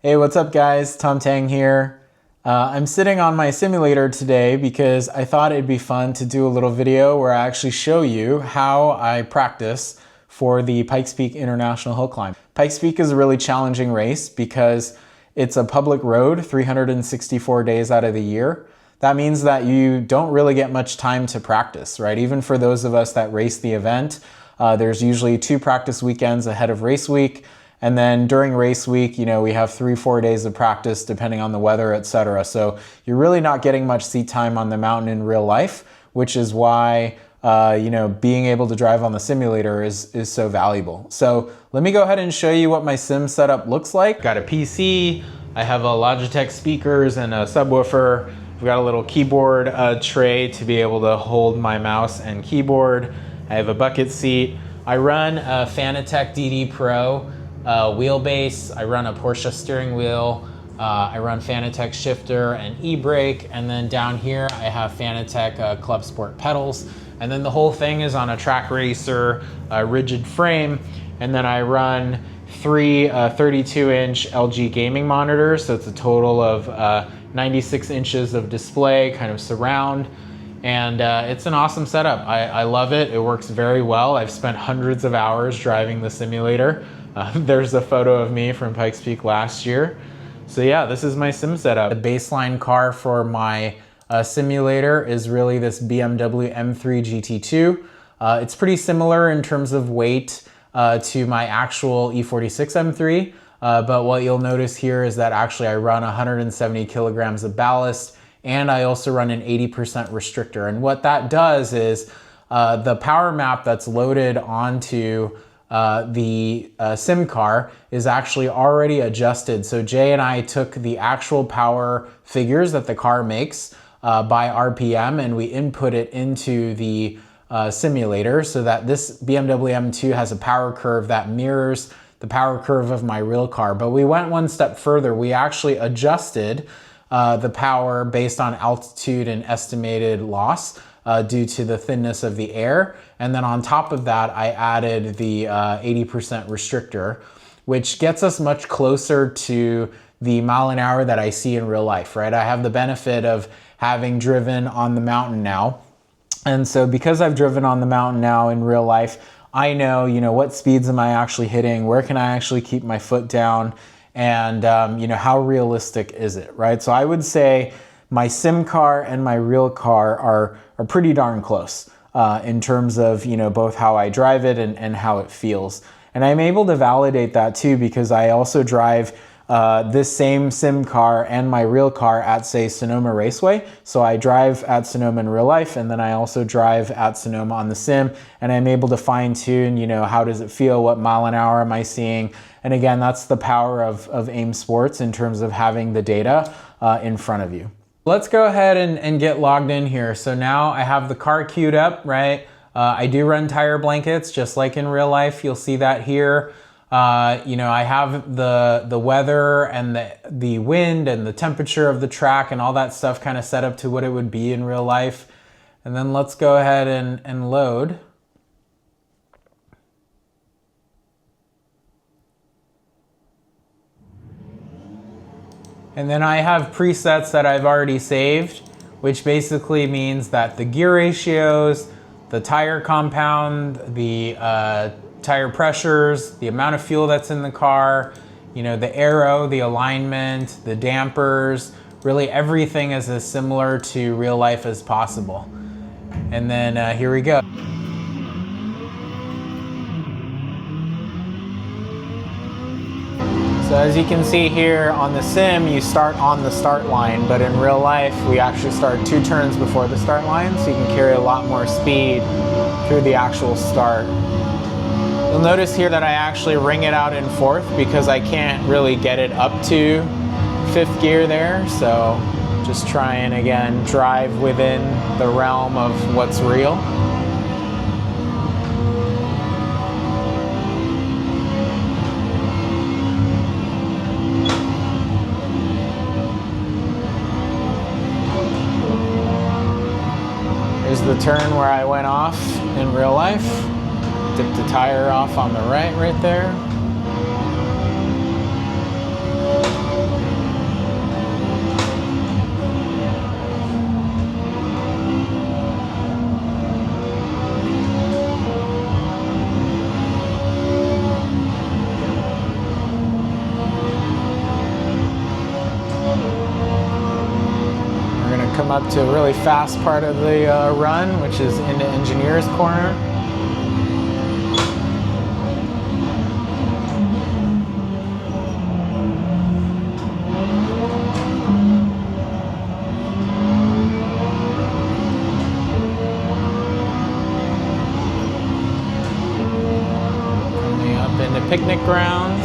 Hey, what's up guys? Tom Tang here. I'm sitting on my simulator today because I thought it'd be fun to do a little video where I actually show you how I practice for the Pikes Peak International Hill Climb. Pikes Peak is a really challenging race because it's a public road 364 days out of the year. That means that you don't really get much time to practice, right? Even for those of us that race the event, there's usually 2 practice weekends ahead of race week. And then during race week, we have 3-4 days of practice depending on the weather, etc. So you're really not getting much seat time on the mountain in real life, which is why being able to drive on the simulator is so valuable. So let me go ahead and show you what my sim setup looks like. Got a PC, I have a Logitech speakers and a subwoofer. I've got a little keyboard tray to be able to hold my mouse and keyboard. I have a bucket seat. I run a Fanatec DD Pro wheelbase. I run a Porsche steering wheel. I run Fanatec shifter and e-brake. And then down here I have Fanatec Club Sport pedals. And then the whole thing is on a track racer rigid frame. And then I run 3 32-inch LG gaming monitors. So it's a total of 96 inches of display, kind of surround. And it's an awesome setup. I love it. It works very well. I've spent hundreds of hours driving the simulator. There's a photo of me from Pikes Peak last year. So yeah, this is my sim setup. The baseline car for my simulator is really this BMW M3 GT2. It's pretty similar in terms of weight to my actual E46 M3. But what you'll notice here is that actually I run 170 kilograms of ballast, and I also run an 80% restrictor. And what that does is the power map that's loaded onto the sim car is actually already adjusted. So Jay and I took the actual power figures that the car makes by RPM, and we input it into the simulator so that this BMW M2 has a power curve that mirrors the power curve of my real car. But we went one step further. We actually adjusted the power based on altitude and estimated loss due to the thinness of the air. And then on top of that, I added the 80% restrictor, which gets us much closer to the mile an hour that I see in real life, right? I have the benefit of having driven on the mountain now. And so because I've driven on the mountain now in real life, I know, what speeds am I actually hitting? Where can I actually keep my foot down? And, how realistic is it, right? So I would say my sim car and my real car are pretty darn close in terms of, both how I drive it and how it feels. And I'm able to validate that too because I also drive this same sim car and my real car at, say, Sonoma Raceway. So I drive at Sonoma in real life, and then I also drive at Sonoma on the sim, and I'm able to fine tune, how does it feel? What mile an hour am I seeing? And again, that's the power of AIM Sports in terms of having the data in front of you. Let's go ahead and get logged in here. So now I have the car queued up, right? I do run tire blankets just like in real life. You'll see that here. I have the weather and the wind and the temperature of the track and all that stuff kind of set up to what it would be in real life. And then let's go ahead and load. And then I have presets that I've already saved, which basically means that the gear ratios, the tire compound, the tire pressures, the amount of fuel that's in the car, the aero, the alignment, the dampers, really everything is as similar to real life as possible. And then here we go. So as you can see here on the sim, you start on the start line, but in real life, we actually start 2 turns before the start line, so you can carry a lot more speed through the actual start. You'll notice here that I actually ring it out in 4th because I can't really get it up to 5th gear there. So just try and again drive within the realm of what's real. Here's the turn where I went off in real life. Dip the tire off on the right there. come up to a really fast part of the run, which is into Engineer's Corner. Coming up into Picnic Grounds.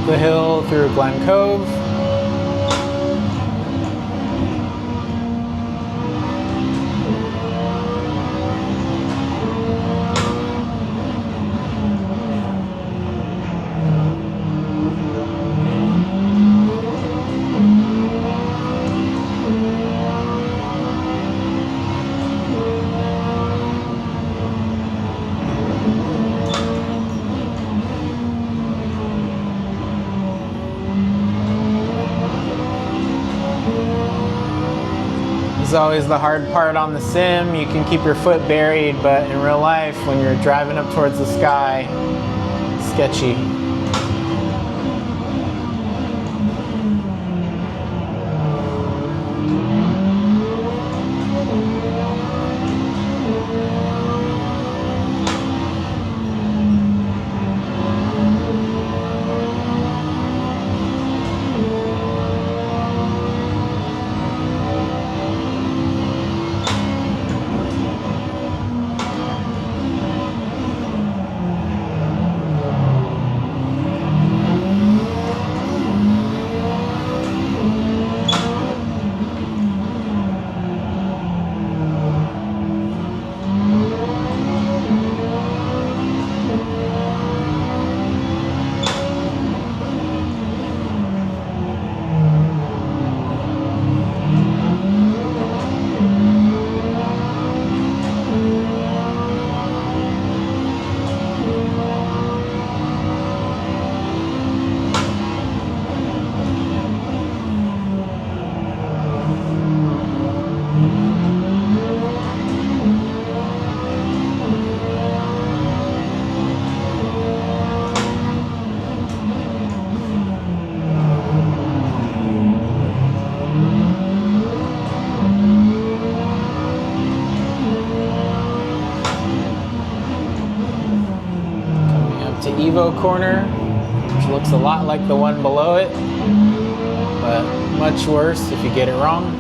The hill through Glen Cove. This is always the hard part on the sim. You can keep your foot buried, but in real life, when you're driving up towards the sky, it's sketchy. Evo corner, which looks a lot like the one below it, but much worse if you get it wrong.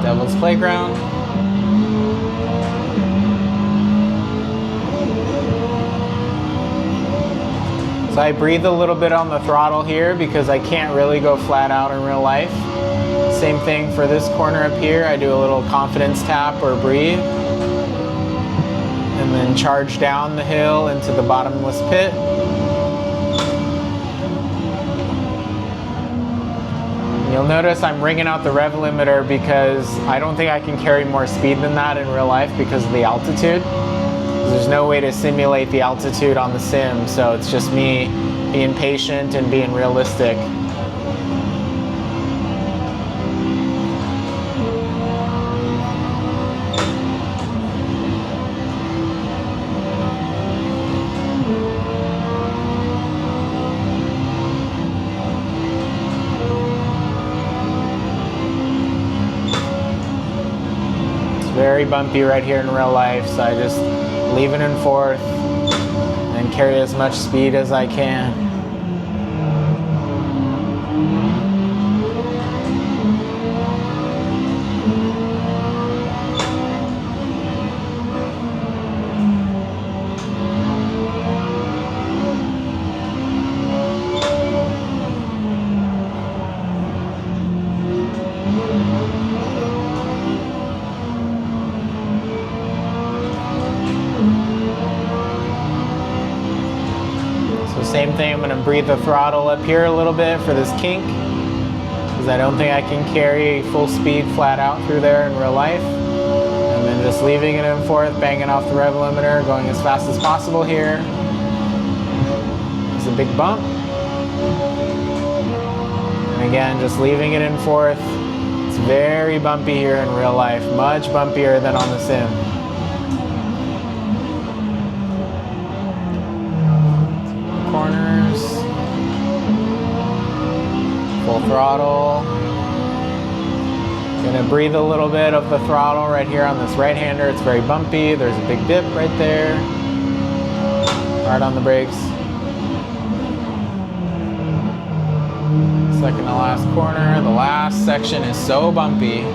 Devil's Playground. So I breathe a little bit on the throttle here because I can't really go flat out in real life. Same thing for this corner up here. I do a little confidence tap or breathe. And then charge down the hill into the bottomless pit. You'll notice I'm ringing out the rev limiter because I don't think I can carry more speed than that in real life because of the altitude. There's no way to simulate the altitude on the sim, so it's just me being patient and being realistic. Very bumpy right here in real life, so I just leave it in fourth and carry as much speed as I can. Same thing, I'm going to breathe the throttle up here a little bit for this kink, because I don't think I can carry full speed flat out through there in real life. And then just leaving it in fourth, banging off the rev limiter, going as fast as possible here. It's a big bump. And again, just leaving it in fourth. It's very bumpy here in real life, much bumpier than on the sim. Corners, full throttle. Gonna breathe a little bit of the throttle right here on this right-hander. It's very bumpy. There's a big dip right there. Hard on the brakes. Second to last corner. The last section is so bumpy.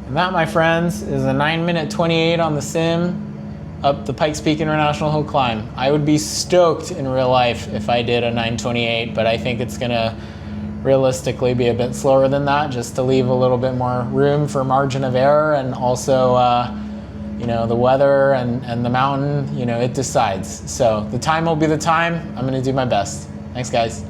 And that, my friends, is a 9-minute 28 on the sim up the Pikes Peak International Hill Climb. I would be stoked in real life if I did a 9:28, but I think it's gonna realistically be a bit slower than that, just to leave a little bit more room for margin of error, and also you know, the weather and the mountain, you know, it decides. So the time will be the time. I'm gonna do my best. Thanks, guys.